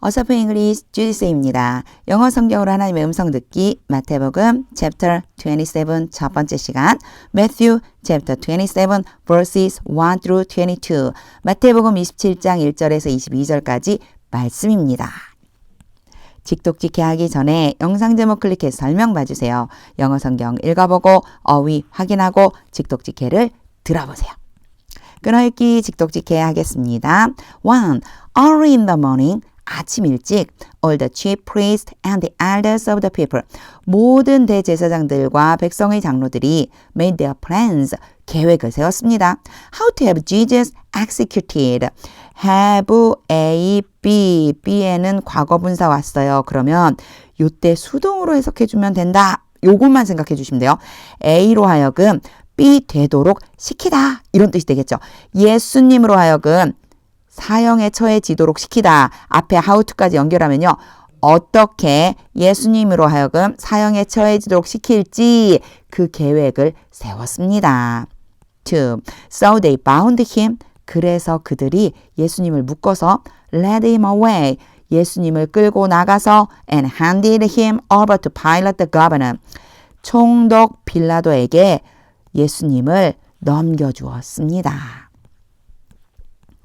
어서프 잉글리시 주디스입니다. 영어 성경으로 하나님의 음성 듣기 마태복음 chapter 27 첫 번째 시간 Matthew chapter 27 verses 1 through 22 마태복음 27장 1절에서 22절까지 말씀입니다. 직독직해 하기 전에 영상 제목 클릭해서 설명 봐주세요. 영어 성경 읽어보고 어휘 확인하고 직독직해를 들어보세요. 끊어읽기 직독직해 하겠습니다. 1. Early in the morning 아침 일찍 all the chief priests and the elders of the people 모든 대제사장들과 백성의 장로들이 made their plans 계획을 세웠습니다. How to have Jesus executed have A, B, B에는 과거분사 왔어요. 그러면 요때 수동으로 해석해주면 된다. 요것만 생각해 주시면 돼요. A로 하여금 B 되도록 시키다 이런 뜻이 되겠죠. 예수님으로 하여금 사형에 처해지도록 시키다. 앞에 how to까지 연결하면요. 어떻게 예수님으로 하여금 사형에 처해지도록 시킬지 그 계획을 세웠습니다. 2. So they bound him. 그래서 그들이 예수님을 묶어서 led him away. 예수님을 끌고 나가서 and handed him over to Pilate the governor. 총독 빌라도에게 예수님을 넘겨주었습니다.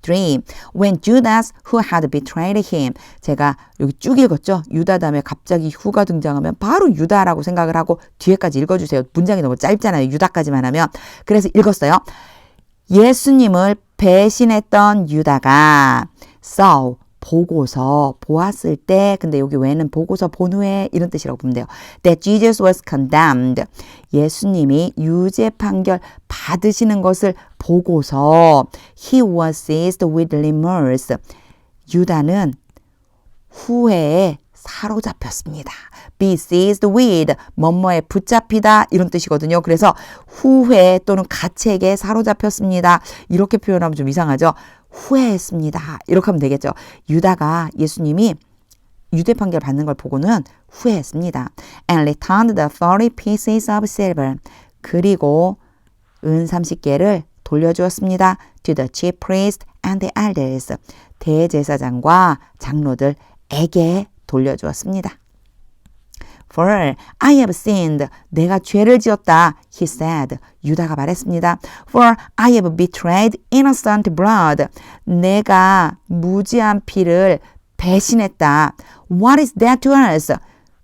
3. When Judas, who had betrayed him. 제가 여기 쭉 읽었죠? 유다 다음에 갑자기 who가 등장하면 바로 유다라고 생각을 하고 뒤에까지 읽어주세요. 문장이 너무 짧잖아요. 유다까지만 하면. 그래서 읽었어요. 예수님을 배신했던 유다가 so 보고서 보았을 때 근데 여기 왜는 보고서 본 후에 이런 뜻이라고 보면 돼요. That Jesus was condemned. 예수님이 유죄 판결 받으시는 것을 보고서 He was seized with remorse. 유다는 후회에 사로잡혔습니다. Be seized with 뭐뭐에 붙잡히다 이런 뜻이거든요. 그래서 후회 또는 가책에 사로잡혔습니다. 이렇게 표현하면 좀 이상하죠. 후회했습니다. 이렇게 하면 되겠죠. 유다가 예수님이 유죄 판결 받는 걸 보고는 후회했습니다. And returned the 30 pieces of silver. 그리고 은 30개를 돌려주었습니다. To the chief priest and the elders. 대제사장과 장로들에게 돌려주었습니다. For I have sinned. 내가 죄를 지었다. He said. 유다가 말했습니다. For I have betrayed innocent blood. 내가 무지한 피를 배신했다. What is that to us?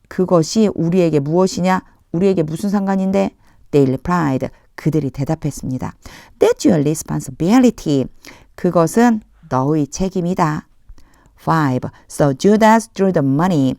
그것이 우리에게 무엇이냐? 우리에게 무슨 상관인데? They replied. 그들이 대답했습니다. That's your responsibility. 그것은 너의 책임이다. 5. So Judas threw the money.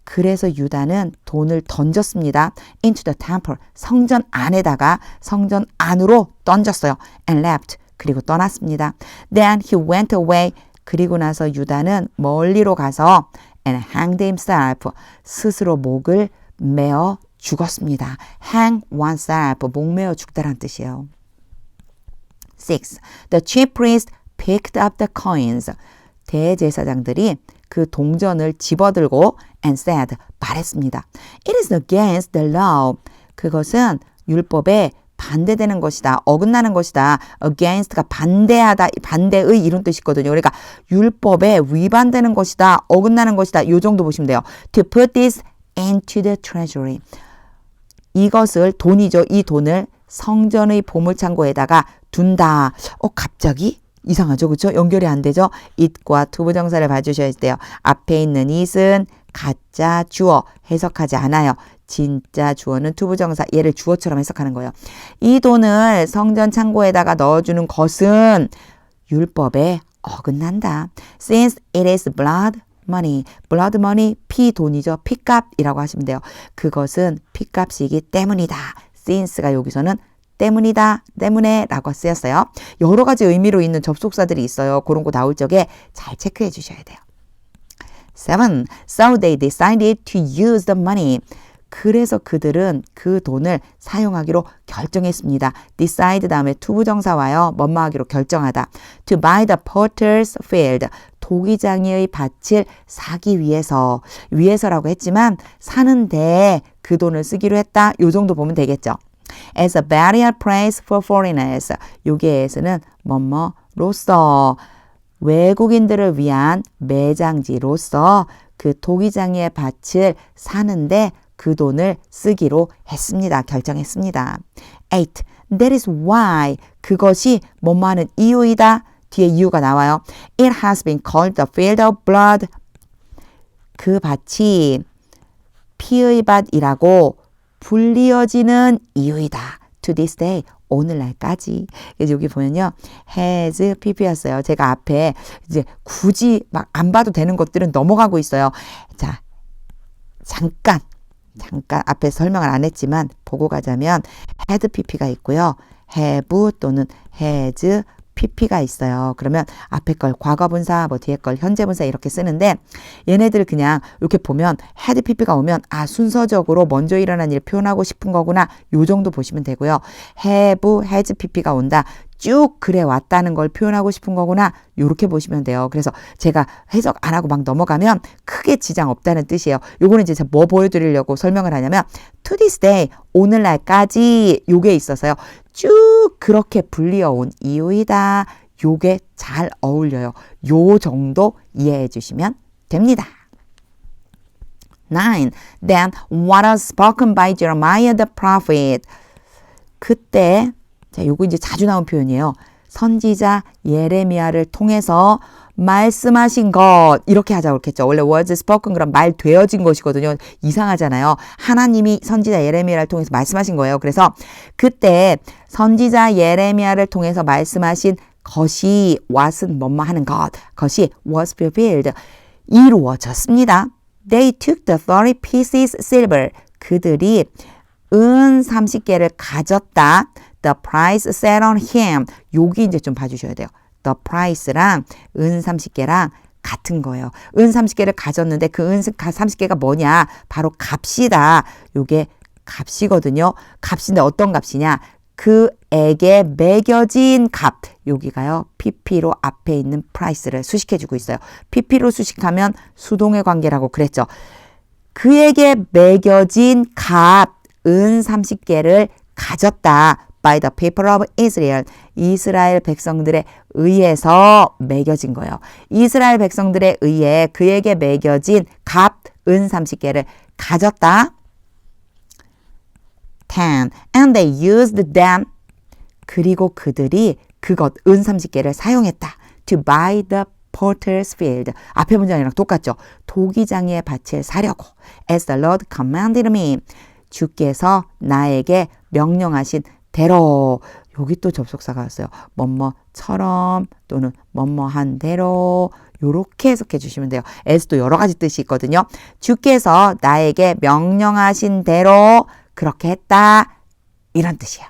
그래서 유다는 돈을 던졌습니다. Into the temple. 성전 안에다가 성전 안으로 던졌어요. And left. 그리고 떠났습니다. Then he went away. 그리고 나서 유다는 멀리로 가서 and hanged himself. 스스로 목을 메어 죽었습니다. hang oneself. 목 메어 죽다란 뜻이에요. 6. The chief priest picked up the coins. 대제사장들이 그 동전을 집어들고 and said, 말했습니다. It is against the law. 그것은 율법에 반대되는 것이다. 어긋나는 것이다. against가 반대하다, 반대의 이런 뜻이거든요. 그러니까 율법에 위반되는 것이다. 어긋나는 것이다. 이 정도 보시면 돼요. To put this into the treasury. 이것을 돈이죠. 이 돈을 성전의 보물창고에다가 둔다. 갑자기? 이상하죠. 그렇죠? 연결이 안 되죠? it과 투부정사를 봐주셔야 돼요. 앞에 있는 it은 가짜 주어 해석하지 않아요. 진짜 주어는 투부정사 얘를 주어처럼 해석하는 거예요. 이 돈을 성전 창고에다가 넣어주는 것은 율법에 어긋난다. Since it is blood money. blood money 피 돈이죠. 피값이라고 하시면 돼요. 그것은 피값이기 때문이다. since가 여기서는 때문이다, 때문에 라고 쓰였어요. 여러 가지 의미로 있는 접속사들이 있어요. 그런 거 나올 적에 잘 체크해 주셔야 돼요. 7. So they decided to use the money. 그래서 그들은 그 돈을 사용하기로 결정했습니다. decide 다음에 투부정사 와요. 뭐뭐 하기로 결정하다. To buy the potter's field. 도기장의 밭을 사기 위해서라고 했지만 사는데 그 돈을 쓰기로 했다. 요 정도 보면 되겠죠. As a burial place for foreigners. 여기에서는 뭐뭐로서 외국인들을 위한 매장지로서 그 도기장의 밭을 사는데 그 돈을 쓰기로 했습니다. 결정했습니다. 8. That is why. 그것이 뭐뭐 하는 이유이다. 뒤에 이유가 나와요. It has been called the field of blood. 그 밭이 피의 밭이라고 불리어지는 이유이다. To this day. 오늘날까지. 그래서 여기 보면요. has pp였어요. 제가 앞에 이제 굳이 막 안 봐도 되는 것들은 넘어가고 있어요. 자, 잠깐 앞에 설명을 안 했지만 보고 가자면 had pp가 있고요. have 또는 has pp가 있어요. 그러면 앞에 걸 과거분사, 뭐 뒤에 걸 현재분사 이렇게 쓰는데 얘네들 그냥 이렇게 보면 had pp가 오면 아 순서적으로 먼저 일어난 일 표현하고 싶은 거구나. 요 정도 보시면 되고요. have, has pp가 온다. 쭉 그래 왔다는 걸 표현하고 싶은 거구나. 요렇게 보시면 돼요. 그래서 제가 해석 안 하고 막 넘어가면 크게 지장 없다는 뜻이에요. 요거는 이제 제가 뭐 보여드리려고 설명을 하냐면 to this day, 오늘날까지 요게 있어서요. 쭉 그렇게 불리어 온 이유이다. 요게 잘 어울려요. 요 정도 이해해 주시면 됩니다. 9. Then what was spoken by Jeremiah the prophet. 그때 자, 요거 이제 자주 나온 표현이에요. 선지자 예레미야를 통해서 말씀하신 것 이렇게 하자고 그랬겠죠. 원래 was spoken 그럼 말 되어진 것이거든요. 이상하잖아요. 하나님이 선지자 예레미야를 통해서 말씀하신 거예요. 그래서 그때 선지자 예레미야를 통해서 말씀하신 것이 what은 뭐뭐 하는 것이 was fulfilled 이루어졌습니다. They took the 30 pieces silver 그들이 은 30개를 가졌다. The price set on him. 여기 이제 좀 봐주셔야 돼요. The price랑 은 30개랑 같은 거예요. 은 30개를 가졌는데 그 은 30개가 뭐냐? 바로 값이다. 요게 값이거든요. 값인데 어떤 값이냐? 그에게 매겨진 값. 여기가요. pp로 앞에 있는 price를 수식해주고 있어요. pp로 수식하면 수동의 관계라고 그랬죠. 그에게 매겨진 값, 은 30개를 가졌다. By the people of Israel. 이스라엘 백성들에 의해서 매겨진 거예요. 이스라엘 백성들에 의해 그에게 매겨진 값, 은 30개를 가졌다. 10. And they used them. 그리고 그들이 그것, 은 30개를 사용했다. To buy the potter's field. 앞에 문장이랑 똑같죠. 도기장의 밭을 사려고. As the Lord commanded me. 주께서 나에게 명령하신 대로. 여기 또 접속사가 왔어요. 뭐뭐처럼 또는 뭐뭐한 대로 요렇게 해석해 주시면 돼요. as도 여러 가지 뜻이 있거든요. 주께서 나에게 명령하신 대로 그렇게 했다. 이런 뜻이에요.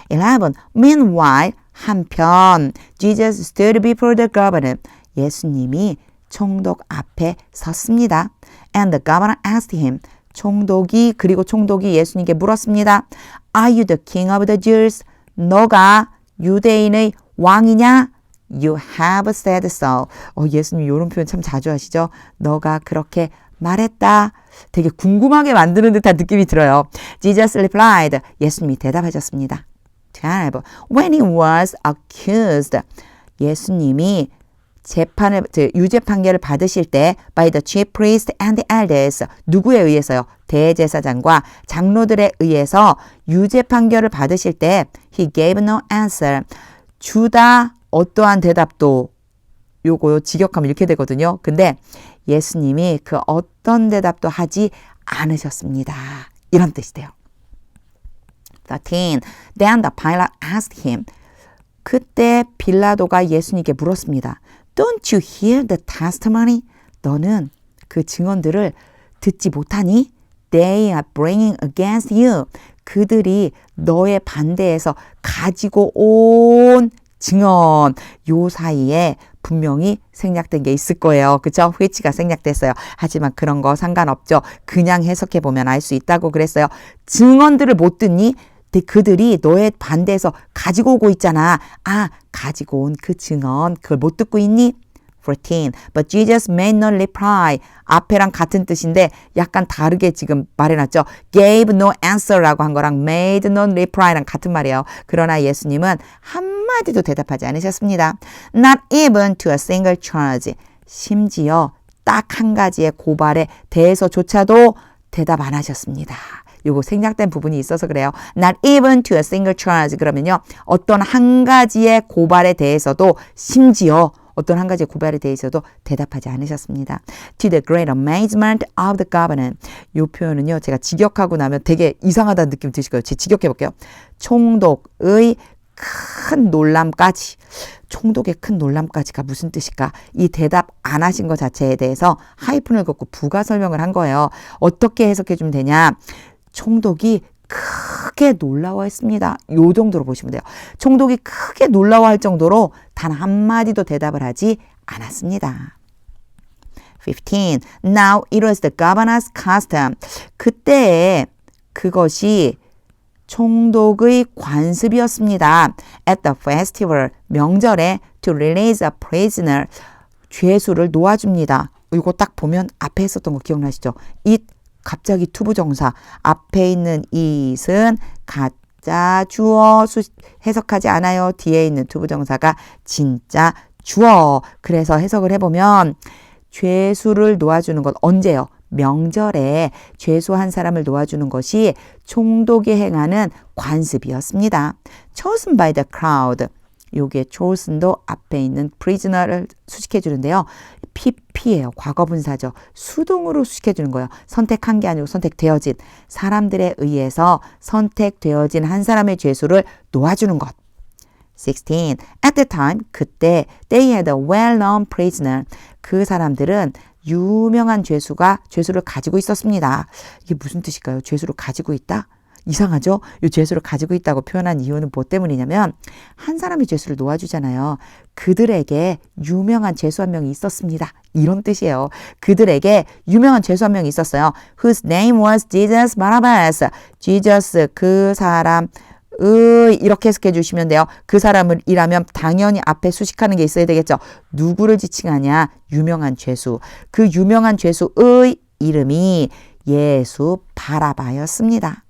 11. Meanwhile, 한편 Jesus stood before the governor. 예수님이 총독 앞에 섰습니다. And the governor asked him. 총독이 예수님께 물었습니다. Are you the king of the Jews? 너가 유대인의 왕이냐? You have said so. 예수님 이런 표현 참 자주 하시죠? 너가 그렇게 말했다. 되게 궁금하게 만드는 듯한 느낌이 들어요. Jesus replied. 예수님이 대답하셨습니다. 12. When he was accused. 예수님이 유죄 판결을 받으실 때 by the chief priest and the elders 누구에 의해서요? 대제사장과 장로들에 의해서 유죄 판결을 받으실 때 he gave no answer 주다 어떠한 대답도 요거 직역하면 이렇게 되거든요. 근데 예수님이 그 어떤 대답도 하지 않으셨습니다. 이런 뜻이 돼요. 13. Then the Pilate asked him. 그때 빌라도가 예수님께 물었습니다. Don't you hear the testimony? 너는 그 증언들을 듣지 못하니? They are bringing against you. 그들이 너의 반대에서 가지고 온 증언. 요 사이에 분명히 생략된 게 있을 거예요. 그쵸? 회치가 생략됐어요. 하지만 그런 거 상관없죠. 그냥 해석해보면 알 수 있다고 그랬어요. 증언들을 못 듣니? 그들이 너의 반대에서 가지고 오고 있잖아. 가지고 온 그 증언 그걸 못 듣고 있니? 14. But Jesus made no reply. 앞에랑 같은 뜻인데 약간 다르게 지금 말해놨죠. Gave no answer라고 한 거랑 made no reply랑 같은 말이에요. 그러나 예수님은 한마디도 대답하지 않으셨습니다. Not even to a single charge. 심지어 딱 한 가지의 고발에 대해서조차도 대답 안 하셨습니다. 요거 생략된 부분이 있어서 그래요. Not even to a single charge. 그러면요. 어떤 한 가지의 고발에 대해서도 심지어 어떤 한 가지의 고발에 대해서도 대답하지 않으셨습니다. To the great amazement of the governor. 이 표현은요. 제가 직역하고 나면 되게 이상하다는 느낌 드실 거예요. 제가 직역해 볼게요. 총독의 큰 놀람까지. 총독의 큰 놀람까지가 무슨 뜻일까? 이 대답 안 하신 것 자체에 대해서 하이픈을 걷고 부가 설명을 한 거예요. 어떻게 해석해 주면 되냐? 총독이 크게 놀라워했습니다. 요 정도로 보시면 돼요. 총독이 크게 놀라워할 정도로 단 한마디도 대답을 하지 않았습니다. 15. Now it was the governor's custom. 그때에 그것이 총독의 관습이었습니다. At the festival, 명절에 to release a prisoner, 죄수를 놓아줍니다. 이거 딱 보면 앞에 했었던 거 기억나시죠? it 갑자기 투부정사 앞에 있는 it은 가짜 주어 해석하지 않아요. 뒤에 있는 투부정사가 진짜 주어. 그래서 해석을 해보면 죄수를 놓아주는 것 언제요? 명절에 죄수 한 사람을 놓아주는 것이 총독이 행하는 관습이었습니다. Chosen by the crowd. 요게 chosen도 앞에 있는 prisoner를 수식해 주는데요. PP예요. 과거분사죠. 수동으로 수식해 주는 거예요. 선택한 게 아니고 선택되어진 사람들에 의해서 선택되어진 한 사람의 죄수를 놓아주는 것. 16. At the time, 그때 they had a well-known prisoner. 그 사람들은 유명한 죄수를 가지고 있었습니다. 이게 무슨 뜻일까요? 죄수를 가지고 있다? 이상하죠? 이 죄수를 가지고 있다고 표현한 이유는 뭐 때문이냐면 한 사람이 죄수를 놓아주잖아요. 그들에게 유명한 죄수 한 명이 있었습니다. 이런 뜻이에요. 그들에게 유명한 죄수 한 명이 있었어요. Whose name was Jesus Barabbas. Jesus 그 사람 이렇게 해석해 주시면 돼요. 그 사람을 이라면 당연히 앞에 수식하는 게 있어야 되겠죠. 누구를 지칭하냐? 유명한 죄수. 그 유명한 죄수의 이름이 예수 바라바였습니다.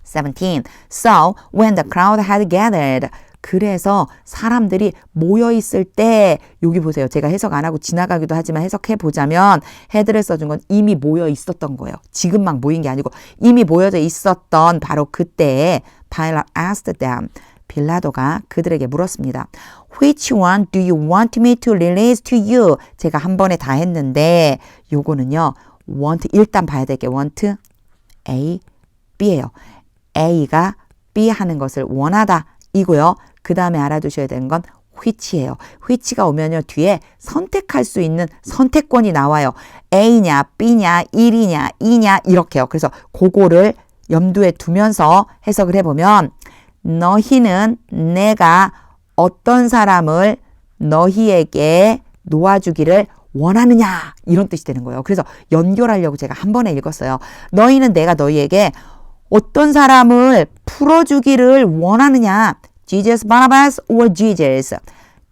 17. So when the crowd had gathered. 그래서 사람들이 모여 있을 때 여기 보세요. 제가 해석 안 하고 지나가기도 하지만 해석해 보자면 헤드를 써준 건 이미 모여 있었던 거예요. 지금 막 모인 게 아니고 이미 모여져 있었던 바로 그때에 Pilate asked them. 빌라도가 그들에게 물었습니다. Which one do you want me to release to you? 제가 한 번에 다 했는데 요거는요. want 일단 봐야 될 게 want A, B예요. A가 B 하는 것을 원하다 이고요. 그 다음에 알아두셔야 되는 건 which예요. which가 오면요. 뒤에 선택할 수 있는 선택권이 나와요. A냐, B냐, 1이냐, 2냐 이렇게요. 그래서 그거를 염두에 두면서 해석을 해보면 너희는 내가 어떤 사람을 너희에게 놓아주기를 원하느냐 이런 뜻이 되는 거예요. 그래서 연결하려고 제가 한 번에 읽었어요. 너희는 내가 너희에게 어떤 사람을 풀어주기를 원하느냐? Jesus Barabbas or Jesus?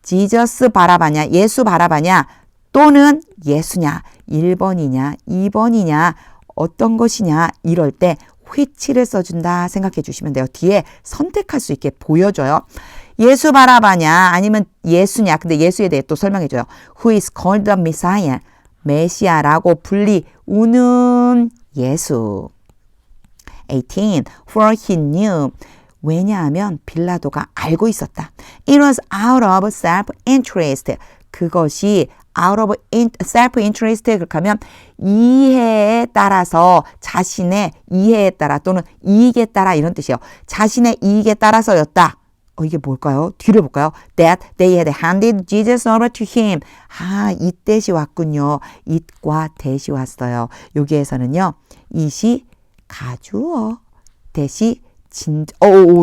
Jesus 바라바냐? 예수 바라바냐? 또는 예수냐? 1번이냐? 2번이냐? 어떤 것이냐? 이럴 때 which를 써준다 생각해 주시면 돼요. 뒤에 선택할 수 있게 보여줘요. 예수 바라바냐? 아니면 예수냐? 근데 예수에 대해 또 설명해 줘요. Who is called the Messiah? 메시아라고 불리우는 예수. 18. For he knew. 왜냐하면 빌라도가 알고 있었다. It was out of self-interest. 그것이 out of self-interest 그렇게 하면 이해에 따라서 자신의 이해에 따라 또는 이익에 따라 이런 뜻이에요. 자신의 이익에 따라서였다. 이게 뭘까요? 뒤를 볼까요? That they had handed Jesus over to him. 이 뜻이 왔군요. it과 that이 왔어요. 여기에서는요. it이 가주어, that이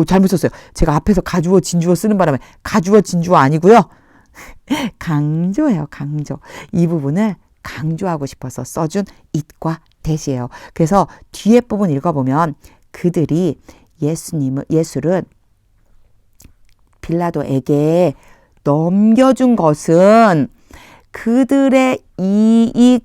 잘못 썼어요. 제가 앞에서 가주어, 진주어 쓰는 바람에 가주어, 진주어 아니고요. 강조예요, 강조. 이 부분을 강조하고 싶어서 써준 it과 that이에요. 그래서 뒤에 부분 읽어보면 그들이 예수를 빌라도에게 넘겨준 것은 그들의 이익이었다.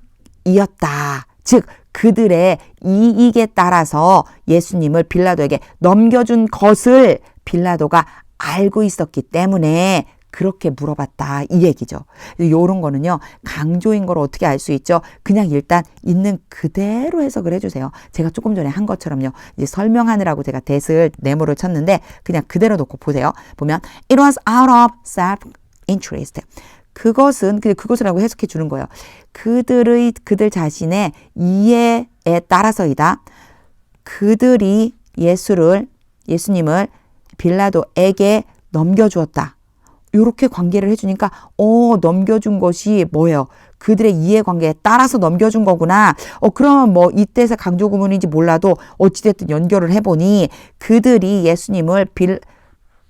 즉 그들의 이익에 따라서 예수님을 빌라도에게 넘겨준 것을 빌라도가 알고 있었기 때문에 그렇게 물어봤다 이 얘기죠. 이런 거는요. 강조인 걸 어떻게 알 수 있죠? 그냥 일단 있는 그대로 해석을 해주세요. 제가 조금 전에 한 것처럼요. 이제 설명하느라고 제가 대을 네모를 쳤는데 그냥 그대로 놓고 보세요. 보면 It was out of self-interest. 그것이라고 해석해 주는 거예요. 그들 자신의 이해에 따라서이다. 그들이 예수님을 빌라도에게 넘겨주었다. 이렇게 관계를 해주니까 넘겨준 것이 뭐예요? 그들의 이해관계에 따라서 넘겨준 거구나. 그러면 뭐 이때에서 강조 구문인지 몰라도 어찌됐든 연결을 해보니 그들이 예수님을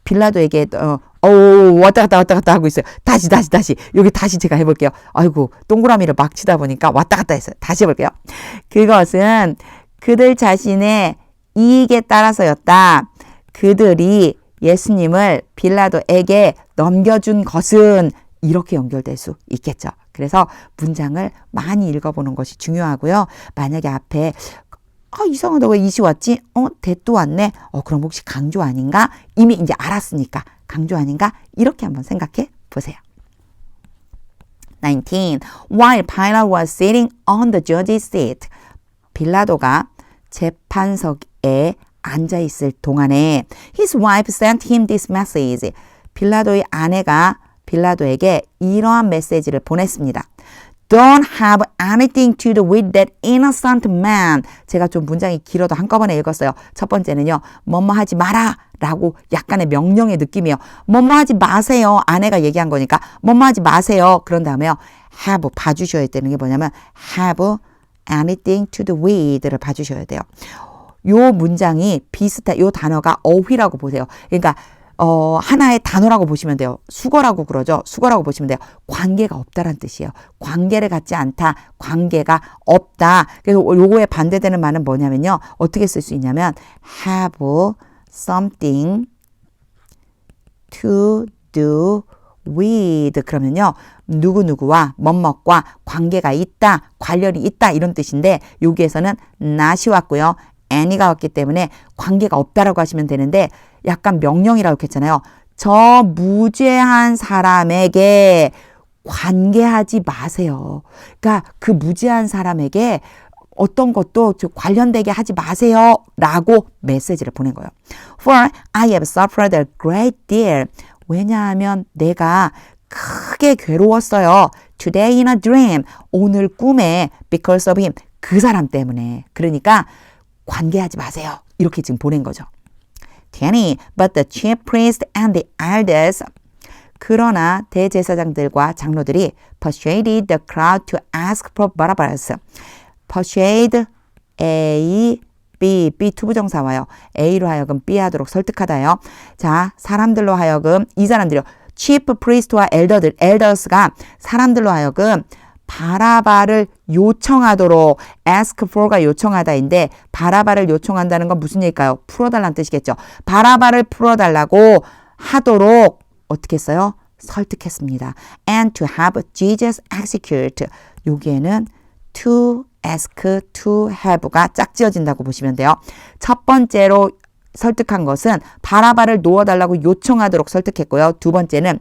빌라도에게 왔다 갔다 하고 있어요. 다시 여기 다시 제가 해볼게요. 아이고 동그라미를 막 치다 보니까 왔다 갔다 했어요. 다시 해볼게요. 그것은 그들 자신의 이익에 따라서였다. 그들이 예수님을 빌라도에게 넘겨준 것은 이렇게 연결될 수 있겠죠. 그래서 문장을 많이 읽어보는 것이 중요하고요. 만약에 앞에 이상하다 왜 이시 왔지? 대또 왔네. 그럼 혹시 강조 아닌가? 이미 이제 알았으니까 강조 아닌가? 이렇게 한번 생각해 보세요. 19. While Pilate was sitting on the judge's seat. 빌라도가 재판석에 앉아있을 동안에 His wife sent him this message. 빌라도의 아내가 빌라도에게 이러한 메시지를 보냈습니다. Don't have anything to do with that innocent man. 제가 좀 문장이 길어도 한꺼번에 읽었어요. 첫 번째는요. 뭐뭐 하지 마라 라고 약간의 명령의 느낌이에요. 뭐뭐 하지 마세요. 아내가 얘기한 거니까 뭐뭐 하지 마세요. 그런 다음에요. have 봐주셔야 되는 게 뭐냐면 have anything to do with를 봐주셔야 돼요. 요 문장이 요 단어가 어휘라고 보세요. 그러니까 하나의 단어라고 보시면 돼요. 수거라고 그러죠. 수거라고 보시면 돼요. 관계가 없다란 뜻이에요. 관계를 갖지 않다. 관계가 없다. 그래서 요거에 반대되는 말은 뭐냐면요. 어떻게 쓸 수 있냐면 have something to do with 그러면요. 누구누구와 뭐뭐과 관계가 있다. 관련이 있다. 이런 뜻인데 여기에서는 not이 왔고요. any가 왔기 때문에 관계가 없다라고 하시면 되는데 약간 명령이라고 했잖아요. 저 무죄한 사람에게 관계하지 마세요. 그러니까 그 무죄한 사람에게 어떤 것도 관련되게 하지 마세요. 라고 메시지를 보낸 거예요. For I have suffered a great deal. 왜냐하면 내가 크게 괴로웠어요. Today in a dream. 오늘 꿈에 because of him. 그 사람 때문에. 그러니까 관계하지 마세요. 이렇게 지금 보낸 거죠. 20. But the chief priest and the elders. 그러나 대제사장들과 장로들이 persuaded the crowd to ask for Barabbas. persuade A, B 투부정사 와요. A로 하여금 B 하도록 설득하다요. 자, 사람들로 하여금 이 사람들이요. chief priest와 elders가 사람들로 하여금 바라바를 요청하도록 ask for가 요청하다인데 바라바를 요청한다는 건 무슨 얘기일까요? 풀어달라는 뜻이겠죠. 바라바를 풀어달라고 하도록 어떻게 했어요? 설득했습니다. And to have Jesus execute. 여기에는 to ask, to have가 짝지어진다고 보시면 돼요. 첫 번째로 설득한 것은 바라바를 놓아달라고 요청하도록 설득했고요. 두 번째는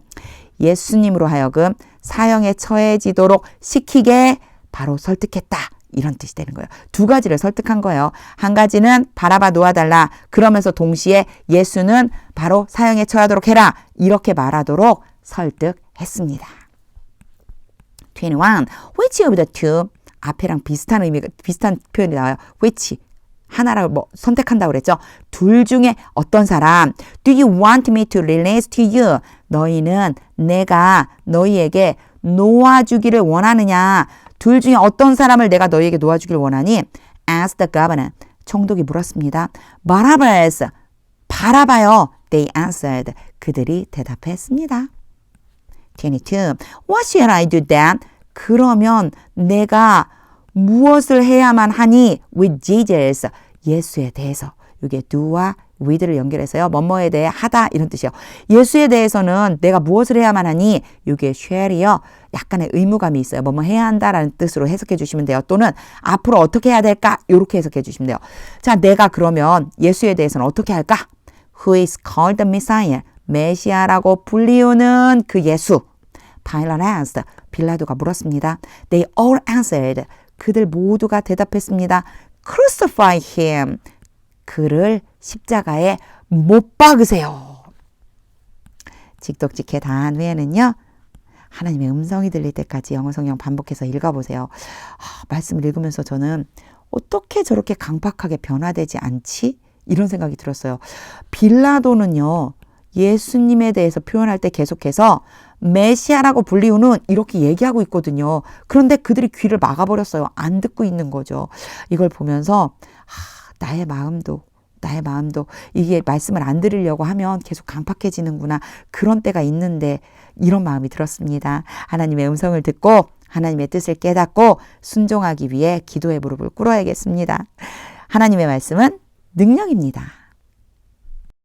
예수님으로 하여금 사형에 처해지도록 시키게 바로 설득했다. 이런 뜻이 되는 거예요. 두 가지를 설득한 거예요. 한 가지는 바라바 놓아달라. 그러면서 동시에 예수는 바로 사형에 처하도록 해라. 이렇게 말하도록 설득했습니다. 21. Which of the two? 앞에랑 비슷한 표현이 나와요. which. 하나를 선택한다고 그랬죠. 둘 중에 어떤 사람? Do you want me to release to you? 너희는 내가 너희에게 놓아주기를 원하느냐? 둘 중에 어떤 사람을 내가 너희에게 놓아주기를 원하니? Asked the governor. 총독이 물었습니다. Barabbas. 바라바요. They answered. 그들이 대답했습니다. 22. What shall I do then? 그러면 내가 무엇을 해야만 하니? With Jesus. 예수에 대해서. 이게 do와 with를 연결해서요. 뭐뭐에 대해 하다 이런 뜻이요. 예수에 대해서는 내가 무엇을 해야만 하니? 이게 shall이요. 약간의 의무감이 있어요. 뭐뭐 해야 한다라는 뜻으로 해석해 주시면 돼요. 또는 앞으로 어떻게 해야 될까? 이렇게 해석해 주시면 돼요. 자, 내가 그러면 예수에 대해서는 어떻게 할까? Who is called the Messiah? 메시아라고 불리우는 그 예수. Pilate asked. 빌라도가 물었습니다. They all answered. 그들 모두가 대답했습니다. Crucify him. 그를 십자가에 못 박으세요. 직독직해 다 한 후에는요. 하나님의 음성이 들릴 때까지 영어 성경 반복해서 읽어보세요. 말씀을 읽으면서 저는 어떻게 저렇게 강팍하게 변화되지 않지? 이런 생각이 들었어요. 빌라도는요. 예수님에 대해서 표현할 때 계속해서 메시아라고 불리우는 이렇게 얘기하고 있거든요. 그런데 그들이 귀를 막아버렸어요. 안 듣고 있는 거죠. 이걸 보면서 나의 마음도 이게 말씀을 안 들으려고 하면 계속 강팍해지는구나. 그런 때가 있는데 이런 마음이 들었습니다. 하나님의 음성을 듣고 하나님의 뜻을 깨닫고 순종하기 위해 기도의 무릎을 꿇어야겠습니다. 하나님의 말씀은 능력입니다.